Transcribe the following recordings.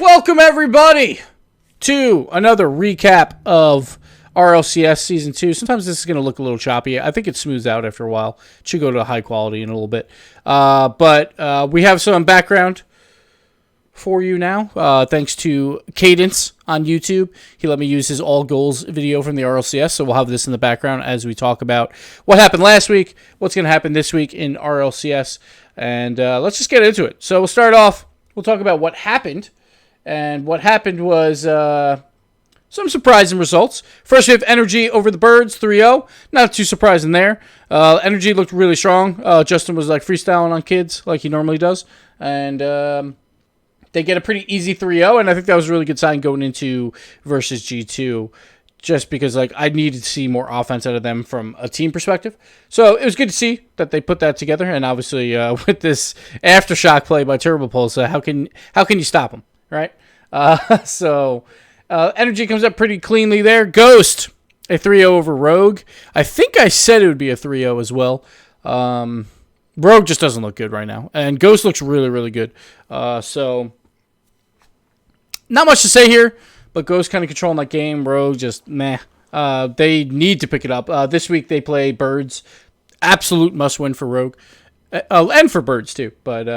Welcome, everybody, to another recap of Rlcs Season 2. Sometimes this is going to look a little choppy. I think it smooths out after a while. It should go to high quality in a little bit. But we have some background for you now, thanks to Kdence on YouTube. He let me use his all goals video from the RLCS, so we'll have this in the background as we talk about what happened last week, what's going to happen this week in RLCS, and let's just get into it. So we'll start off, we'll talk about what happened, and what happened was some surprising results. First, we have Energy over the Birds, 3-0. Not too surprising there. Energy looked really strong. Justin was like freestyling on kids like he normally does, and they get a pretty easy 3-0, and I think that was a really good sign going into versus G2, just because like I needed to see more offense out of them from a team perspective. So it was good to see that they put that together, and obviously with this aftershock play by Turbo Pulse, how can you stop them, right? Energy comes up pretty cleanly there. Ghost, a 3-0 over Rogue. I think I said it would be a 3-0 as well. Rogue just doesn't look good right now, and Ghost looks really, really good. So not much to say here, but Ghost kind of controlling that game. Rogue just meh. They need to pick it up. This week they play Birds. Absolute must-win for Rogue. And for Birds too. But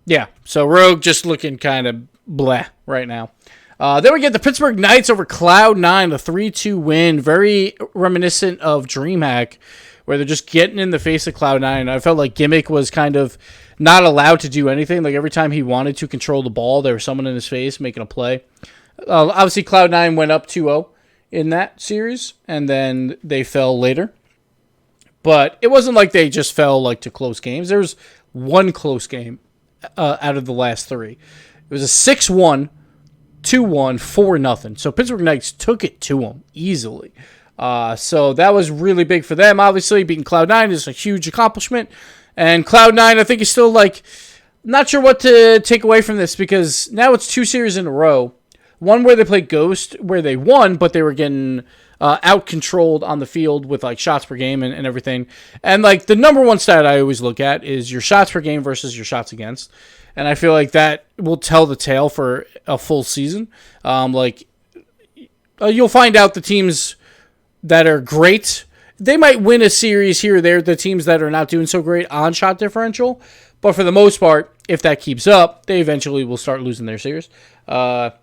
yeah, so Rogue just looking kind of bleh right now. Then we get the Pittsburgh Knights over Cloud9, a 3-2 win. Very reminiscent of DreamHack, where they're just getting in the face of Cloud9. I felt like Gimmick was kind of not allowed to do anything. Like every time he wanted to control the ball, there was someone in his face making a play. Obviously, Cloud9 went up 2-0 in that series, and then they fell later. But it wasn't like they just fell like to close games. There was one close game out of the last three. It was a 6-1, 2-1, 4-0. So Pittsburgh Knights took it to them easily. So that was really big for them. Obviously, beating Cloud9 is a huge accomplishment. And Cloud9, I think, is still like, not sure what to take away from this, because now it's 2 series in a row. One where they played Ghost, where they won, but they were getting out-controlled on the field with like shots per game and everything. And like the number one stat I always look at is your shots per game versus your shots against. And I feel like that will tell the tale for a full season. You'll find out the teams that are great, they might win a series here or there, the teams that are not doing so great on shot differential. But for the most part, if that keeps up, they eventually will start losing their series. Cloud9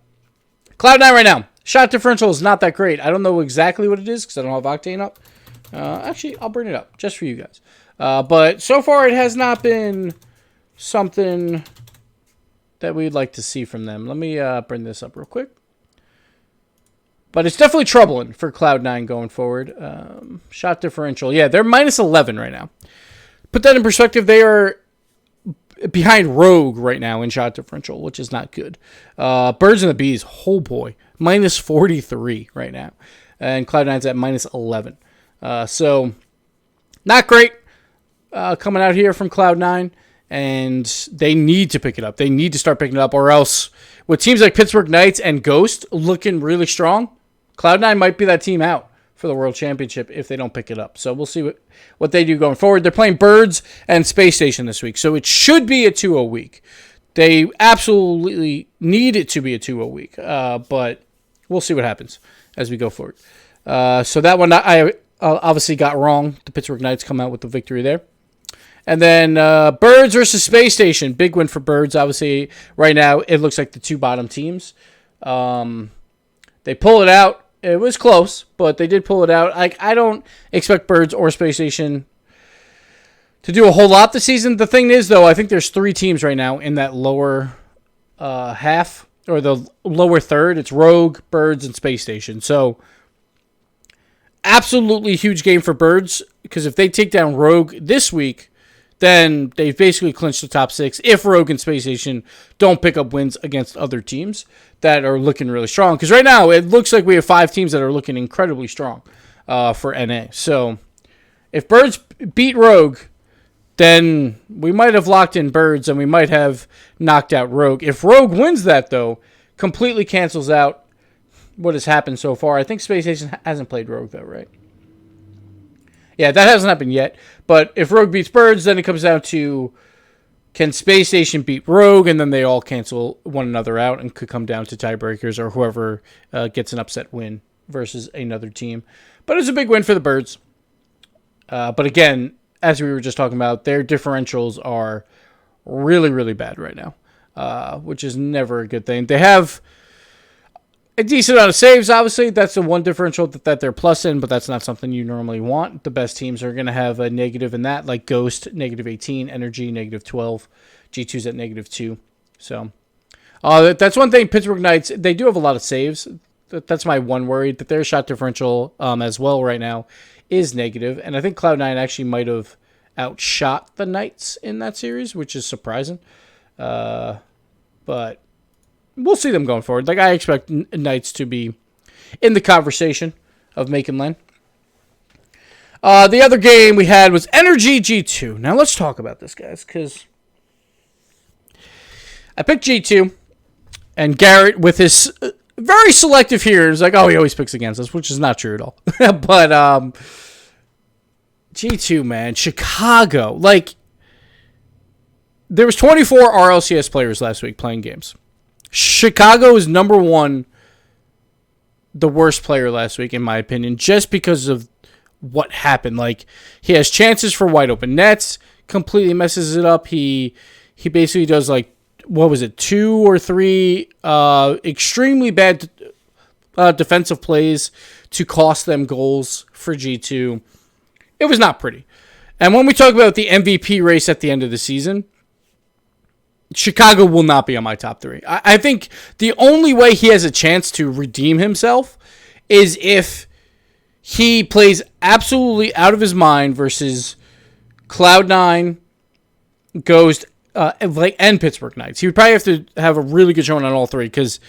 right now, shot differential is not that great. I don't know exactly what it is because I don't have Octane up. Actually, I'll bring it up just for you guys. But so far, it has not been something that we'd like to see from them. Let me bring this up real quick. But it's definitely troubling for Cloud9 going forward. Shot differential. Yeah, they're minus 11 right now. Put that in perspective, they are behind Rogue right now in shot differential, which is not good. Birds and the Bees, oh boy, minus 43 right now. And Cloud9's at minus 11. So, not great coming out here from Cloud9. And they need to pick it up. They need to start picking it up, or else with teams like Pittsburgh Knights and Ghost looking really strong, Cloud9 might be that team out for the World Championship if they don't pick it up. So we'll see what they do going forward. They're playing Birds and Space Station this week, so it should be a 2-0 week. They absolutely need it to be a 2-0 week, but we'll see what happens as we go forward. So that one I obviously got wrong. The Pittsburgh Knights come out with the victory there. And then Birds versus Space Station. Big win for Birds. Obviously, right now, it looks like the 2 bottom teams. They pull it out. It was close, but they did pull it out. I don't expect Birds or Space Station to do a whole lot this season. The thing is, though, I think there's 3 teams right now in that lower half, or the lower third. It's Rogue, Birds, and Space Station. So, absolutely huge game for Birds, because if they take down Rogue this week, then they've basically clinched the top 6 if Rogue and Space Station don't pick up wins against other teams that are looking really strong. Because right now, it looks like we have 5 teams that are looking incredibly strong for NA. So if Birds beat Rogue, then we might have locked in Birds and we might have knocked out Rogue. If Rogue wins that, though, completely cancels out what has happened so far. I think Space Station hasn't played Rogue, though, right? Yeah, that hasn't happened yet. But if Rogue beats Birds, then it comes down to Can Space Station beat Rogue, and then they all cancel one another out and could come down to tiebreakers or whoever gets an upset win versus another team. But it's a big win for the Birds. But again, as we were just talking about, their differentials are really, really bad right now, which is never a good thing. They have a decent amount of saves, obviously. That's the one differential that they're plus in, but that's not something you normally want. The best teams are going to have a negative in that, like Ghost, negative 18, Energy, negative 12, G2's at negative 2. So that's one thing. Pittsburgh Knights, they do have a lot of saves. That's my one worry, that their shot differential as well right now is negative. And I think Cloud9 actually might have outshot the Knights in that series, which is surprising. But we'll see them going forward. Like, I expect Knights to be in the conversation of making lane. The other game we had was Energy G2. Now, let's talk about this, guys, because I picked G2, and Garrett, with his very selective here, is like, oh, he always picks against us, which is not true at all. But G2, man, Chicago. Like, there was 24 Rlcs players last week playing games. Chicago is number one, the worst player last week, in my opinion, just because of what happened. Like, he has chances for wide open nets, completely messes it up. He basically does, like, what was it, 2 or 3 extremely bad defensive plays to cost them goals for G2. It was not pretty. And when we talk about the MVP race at the end of the season, Chicago will not be on my top 3. I think the only way he has a chance to redeem himself is if he plays absolutely out of his mind versus Cloud9, Ghost, and Pittsburgh Knights. He would probably have to have a really good showing on all 3, because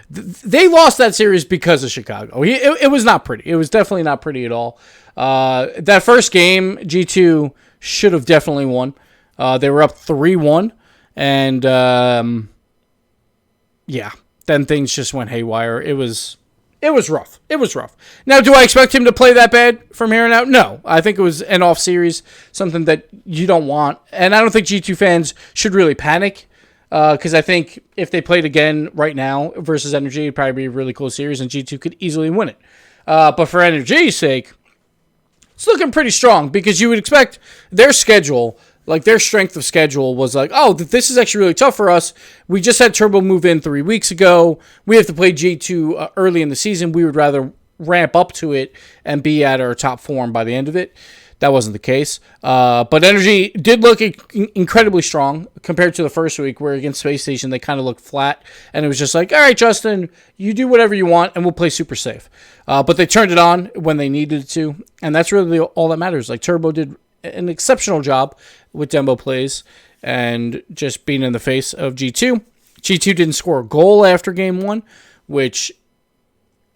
they lost that series because of Chicago. It was not pretty. It was definitely not pretty at all. That first game, G2 should have definitely won. They were up 3-1. And, yeah, then things just went haywire. It was rough. It was rough. Now, do I expect him to play that bad from here on out? No. I think it was an off series, something that you don't want. And I don't think G2 fans should really panic, because I think if they played again right now versus Energy, it'd probably be a really close series, and G2 could easily win it. But for Energy's sake, it's looking pretty strong, because you would expect their schedule, like their strength of schedule, was like, oh, this is actually really tough for us. We just had Turbo move in 3 weeks ago. We have to play G2 early in the season. We would rather ramp up to it and be at our top form by the end of it. That wasn't the case. But Energy did look incredibly strong compared to the first week, where against Space Station they kind of looked flat. And it was just like, all right, Justin, you do whatever you want, and we'll play super safe. But they turned it on when they needed to. And that's really all that matters. Like, Turbo did an exceptional job with Dembo plays and just being in the face of G2. G2 didn't score a goal after game 1, which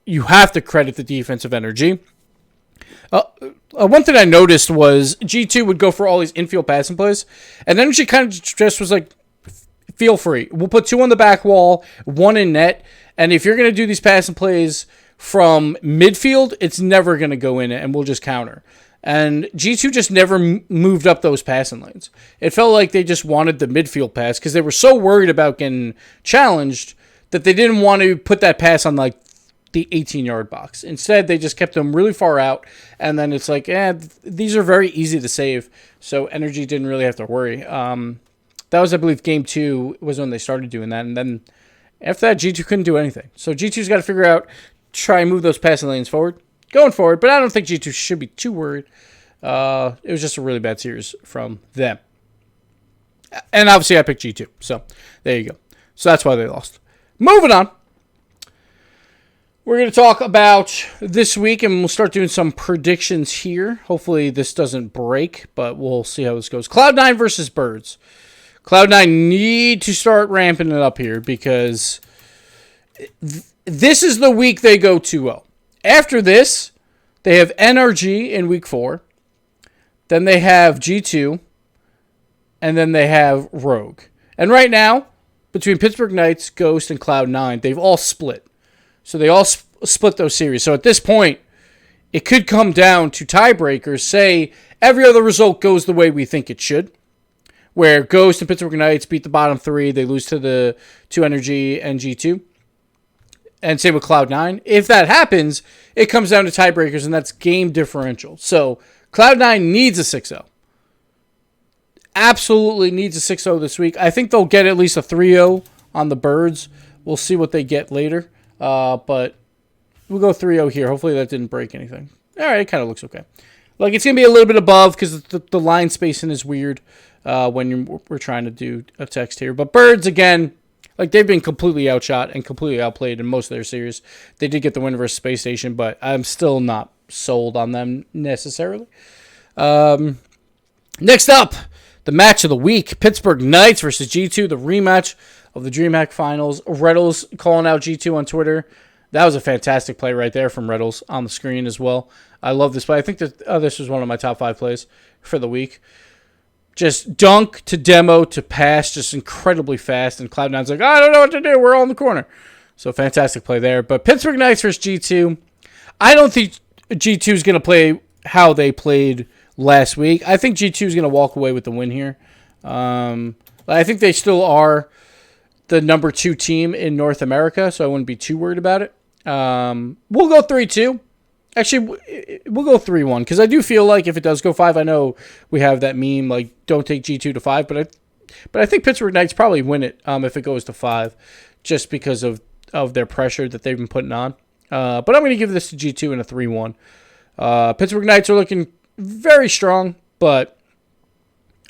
you have to credit the defense of Energy. One thing I noticed was G2 would go for all these infield passing plays, and Energy kind of just was like, feel free. We'll put 2 on the back wall, 1 in net, and if you're going to do these passing plays from midfield, it's never going to go in, and we'll just counter. And G2 just never moved up those passing lanes. It felt like they just wanted the midfield pass, because they were so worried about getting challenged that they didn't want to put that pass on, like, the 18-yard box. Instead, they just kept them really far out, and then it's like, these are very easy to save, so Energy didn't really have to worry. That was, I believe, game 2 was when they started doing that, and then after that, G2 couldn't do anything. So G2's got to figure out, try and move those passing lanes forward. Going forward, but I don't think G2 should be too worried. It was just a really bad series from them. And obviously I picked G2, so there you go. So that's why they lost. Moving on. We're going to talk about this week, and we'll start doing some predictions here. Hopefully this doesn't break, but we'll see how this goes. Cloud9 versus Birds. Cloud9 need to start ramping it up here, because this is the week they go 2-0. After this, they have NRG in week 4. Then they have G2. And then they have Rogue. And right now, between Pittsburgh Knights, Ghost, and Cloud9, they've all split. So they all split those series. So at this point, it could come down to tiebreakers. Say every other result goes the way we think it should. where Ghost and Pittsburgh Knights beat the bottom 3. They lose to the 2 Energy and G2. And same with Cloud9. If that happens, it comes down to tiebreakers, and that's game differential. So Cloud9 needs a 6-0. Absolutely needs a 6-0 this week. I think they'll get at least a 3-0 on the Birds. We'll see what they get later. But we'll go 3-0 here. Hopefully that didn't break anything. All right, it kind of looks okay. Like, it's going to be a little bit above because the line spacing is weird when we're trying to do a text here. But Birds, again, like, they've been completely outshot and completely outplayed in most of their series. They did get the win versus Space Station, but I'm still not sold on them necessarily. Next up, the match of the week, Pittsburgh Knights versus G2, the rematch of the DreamHack Finals. Rlcs calling out G2 on Twitter. That was a fantastic play right there from Rlcs on the screen as well. I love this play. I think that this was one of my top 5 plays for the week. Just dunk to demo to pass, just incredibly fast. And Cloud9's like, I don't know what to do. We're all in the corner. So fantastic play there. But Pittsburgh Knights versus G2. I don't think G2 is going to play how they played last week. I think G2 is going to walk away with the win here. I think they still are the number 2 team in North America, so I wouldn't be too worried about it. We'll go 3-2. Actually, we'll go 3-1 because I do feel like if it does go 5, I know we have that meme like don't take G2 to 5, but I think Pittsburgh Knights probably win it if it goes to 5, just because of their pressure that they've been putting on. But I'm going to give this to G2 in a 3-1. Pittsburgh Knights are looking very strong, but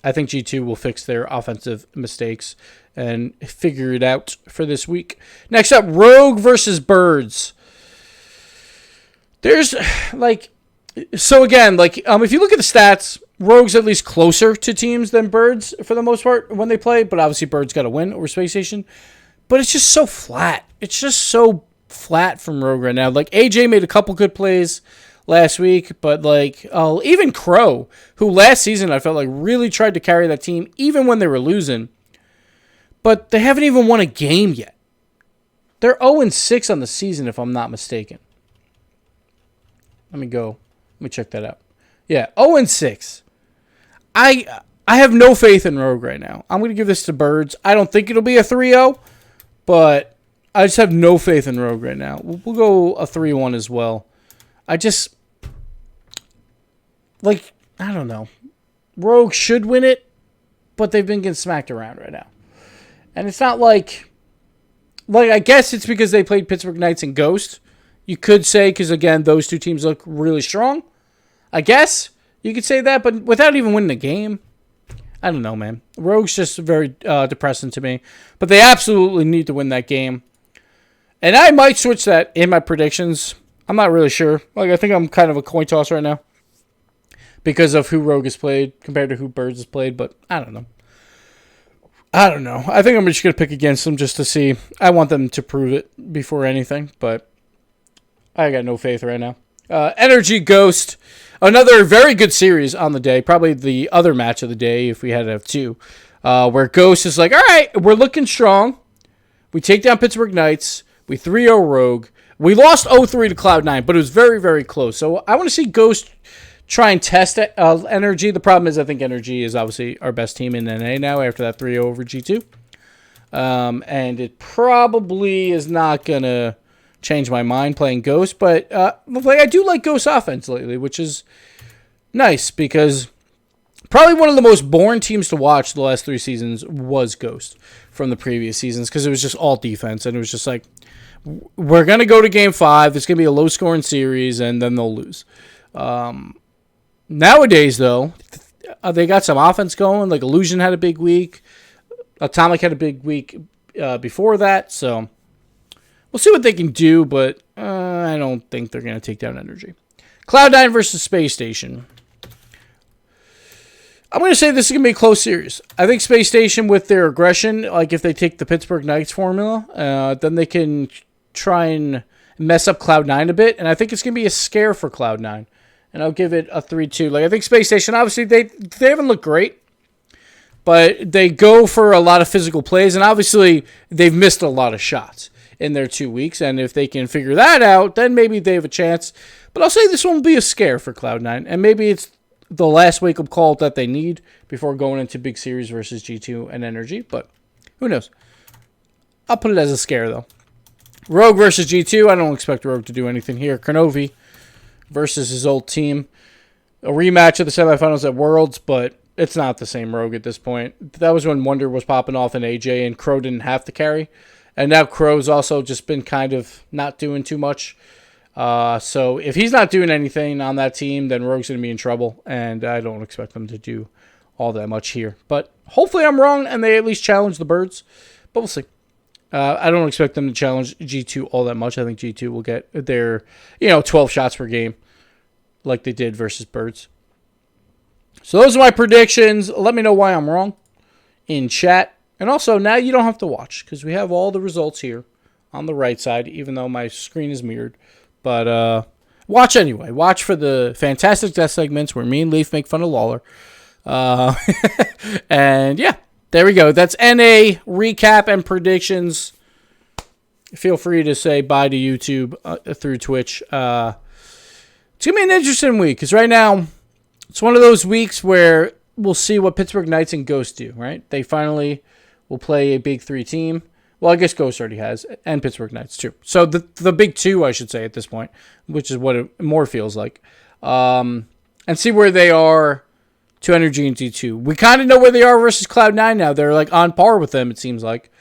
I think G2 will fix their offensive mistakes and figure it out for this week. Next up, Rogue versus Birds. There's, so again, if you look at the stats, Rogue's at least closer to teams than Birds for the most part when they play, but obviously Birds got to win over Space Station. But it's just so flat. It's just so flat from Rogue right now. Like, AJ made a couple good plays last week, but even Crow, who last season I felt like really tried to carry that team even when they were losing, but they haven't even won a game yet. They're 0-6 on the season, if I'm not mistaken. Let me check that out. Yeah, 0-6. I have no faith in Rogue right now. I'm going to give this to Birds. I don't think it'll be a 3-0, but I just have no faith in Rogue right now. We'll go a 3-1 as well. I don't know. Rogue should win it, but they've been getting smacked around right now. And it's not like I guess it's because they played Pittsburgh Knights and Ghost. You could say, because again, those 2 teams look really strong. I guess you could say that, but without even winning a game, I don't know, man. Rogue's just very depressing to me. But they absolutely need to win that game. And I might switch that in my predictions. I'm not really sure. I think I'm kind of a coin toss right now because of who Rogue has played compared to who Birds has played, but I don't know. I think I'm just going to pick against them just to see. I want them to prove it before anything, but I got no faith right now. Energy Ghost, another very good series on the day. Probably the other match of the day if we had to have 2. Where Ghost is like, all right, we're looking strong. We take down Pittsburgh Knights. We 3-0 Rogue. We lost 0-3 to Cloud9, but it was very, very close. So I want to see Ghost try and test Energy. The problem is I think Energy is obviously our best team in NA now after that 3-0 over G2. And it probably is not going to change my mind playing Ghost, but I do like Ghost offense lately, which is nice because probably one of the most boring teams to watch the last 3 seasons was Ghost from the previous seasons because it was just all defense, and it was just like, we're going to go to Game 5, it's going to be a low-scoring series, and then they'll lose. Nowadays, though, they got some offense going, like Illusion had a big week, Atomic had a big week before that, so we'll see what they can do, but I don't think they're going to take down Energy. Cloud9 versus Space Station. I'm going to say this is going to be a close series. I think Space Station, with their aggression, like if they take the Pittsburgh Knights formula, then they can try and mess up Cloud9 a bit, and I think it's going to be a scare for Cloud9. And I'll give it a 3-2. I think Space Station, obviously, they haven't looked great, but they go for a lot of physical plays, and obviously they've missed a lot of shots in their 2 weeks, and if they can figure that out, then maybe they have a chance. But I'll say this one will be a scare for Cloud9, and maybe it's the last wake-up call that they need before going into big series versus G2 and Energy, but who knows? I'll put it as a scare, though. Rogue versus G2. I don't expect Rogue to do anything here. Kronovi versus his old team. A rematch of the semifinals at Worlds, but it's not the same Rogue at this point. That was when Wonder was popping off in AJ and Crow didn't have to carry. And now Crow's also just been kind of not doing too much. So if he's not doing anything on that team, then Rogue's going to be in trouble. And I don't expect them to do all that much here. But hopefully I'm wrong and they at least challenge the Birds. But we'll see. I don't expect them to challenge G2 all that much. I think G2 will get their 12 shots per game like they did versus Birds. So those are my predictions. Let me know why I'm wrong in chat. And also, now you don't have to watch because we have all the results here on the right side, even though my screen is mirrored. But watch anyway. Watch for the fantastic death segments where me and Leaf make fun of Lawler. And yeah, there we go. That's NA recap and predictions. Feel free to say bye to YouTube through Twitch. It's going to be an interesting week because right now it's one of those weeks where we'll see what Pittsburgh Knights and Ghost do, right? They finally will play a big three team. Well, I guess Ghost already has, and Pittsburgh Knights too. So the big two, I should say, at this point, which is what it more feels like. And see where they are to Energy and G2. We kind of know where they are versus Cloud9 now. They're like on par with them, it seems like.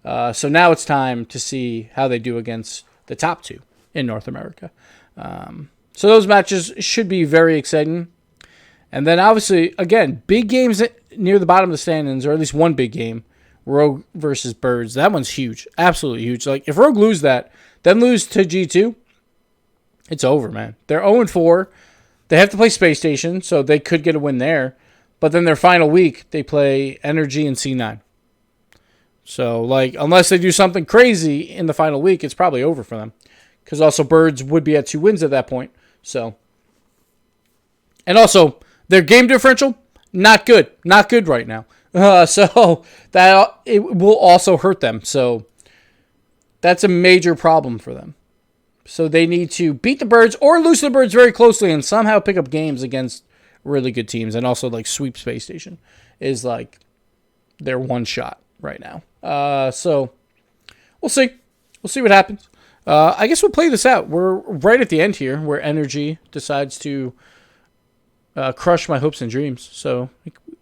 So now it's time to see how they do against the top two in North America. So those matches should be very exciting. And then obviously, again, big games near the bottom of the standings, or at least one big game. Rogue versus Birds. That one's huge. Absolutely huge. Like, if Rogue lose that, then lose to G2, it's over, man. They're 0-4. They have to play Space Station, so they could get a win there. But then their final week, they play Energy and C9. So, like, unless they do something crazy in the final week, it's probably over for them. Because also Birds would be at 2 wins at that point. So, and also, their game differential, not good. Not good right now. So that it will also hurt them. So that's a major problem for them. So they need to beat the Birds or lose to the Birds very closely and somehow pick up games against really good teams. And also like sweep Space Station is like their one shot right now. So we'll see. We'll see what happens. I guess we'll play this out. We're right at the end here where Energy decides to crush my hopes and dreams. So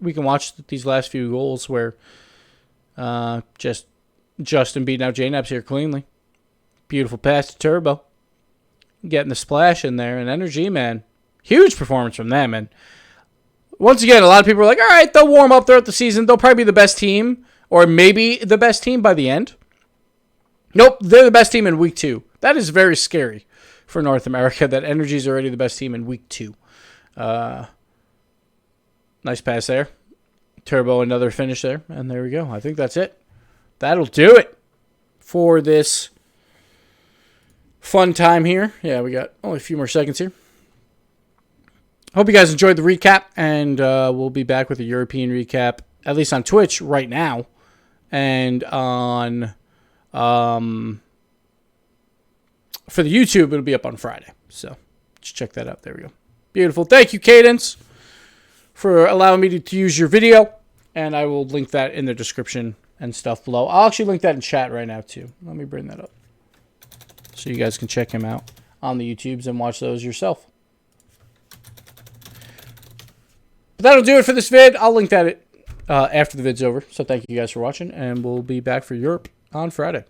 we can watch these last few goals where just Justin beating out JNAPS here cleanly. Beautiful pass to Turbo. Getting the splash in there. And Energy, man. Huge performance from them. And once again, a lot of people are like, all right, they'll warm up throughout the season. They'll probably be the best team. Or maybe the best team by the end. Nope, they're the best team in week 2. That is very scary for North America, that Energy is already the best team in week 2. Nice pass there. Turbo, another finish there. And there we go. I think that's it. That'll do it for this fun time here. Yeah, we got only a few more seconds here. Hope you guys enjoyed the recap. And we'll be back with a European recap, at least on Twitch right now. And on for the YouTube, it'll be up on Friday. So just check that out. There we go. Beautiful. Thank you, Kdence, for allowing me to use your video. And I will link that in the description and stuff below. I'll actually link that in chat right now, too. Let me bring that up so you guys can check him out on the YouTubes and watch those yourself. But that'll do it for this vid. I'll link that after the vid's over. So thank you guys for watching, and we'll be back for Europe on Friday.